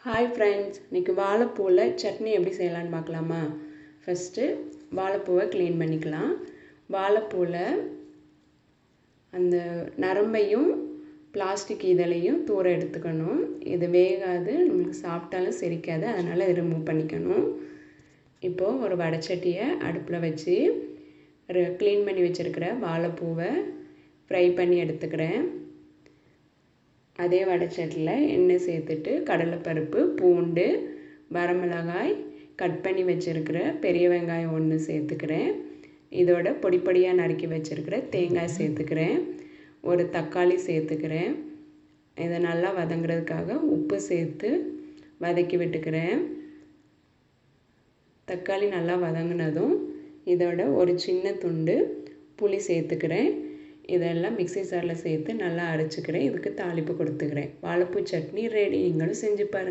Hi friends, இன்றைக்கி வாழைப்பூவில் சட்னி எப்படி செய்யலான்னு பார்க்கலாமா? ஃபஸ்ட்டு வாழைப்பூவை க்ளீன் பண்ணிக்கலாம். வாழைப்பூவில் அந்த நரம்பையும் பிளாஸ்டிக் இதழையும் தூர எடுத்துக்கணும். இது வேகாது, நம்மளுக்கு சாப்பிட்டாலும் செரிக்காது, அதனால் இதை ரிமூவ் பண்ணிக்கணும். இப்போது ஒரு வடைச்சட்டியை அடுப்பில் வச்சு க்ளீன் பண்ணி வச்சுருக்கிற வாழைப்பூவை ஃப்ரை பண்ணி எடுத்துக்கிறேன். அதே வடைச்சட்டியில் எண்ணெய் சேர்த்துட்டு கடலைப்பருப்பு, பூண்டு, வரமிளகாய், கட் பண்ணி வச்சுருக்கிற பெரிய வெங்காயம் 1 சேர்த்துக்கிறேன். இதோட பொடி பொடியாக நறுக்கி வச்சுருக்கிற தேங்காய் சேர்த்துக்கிறேன். ஒரு தக்காளி சேர்த்துக்கிறேன். இதை நல்லா வதங்குறதுக்காக உப்பு சேர்த்து வதக்கி விட்டுக்கிறேன். தக்காளி நல்லா வதங்கினதும் இதோட ஒரு சின்ன துண்டு புளி சேர்த்துக்கிறேன். இதெல்லாம் மிக்ஸி ஜாரில் சேர்த்து நல்லா அரைச்சிக்கிறேன். இதுக்கு தாளிப்பு கொடுத்துக்கிறேன். வாழைப்பூ சட்னி ரெடி. நீங்களும் செஞ்சு பாருங்கள்.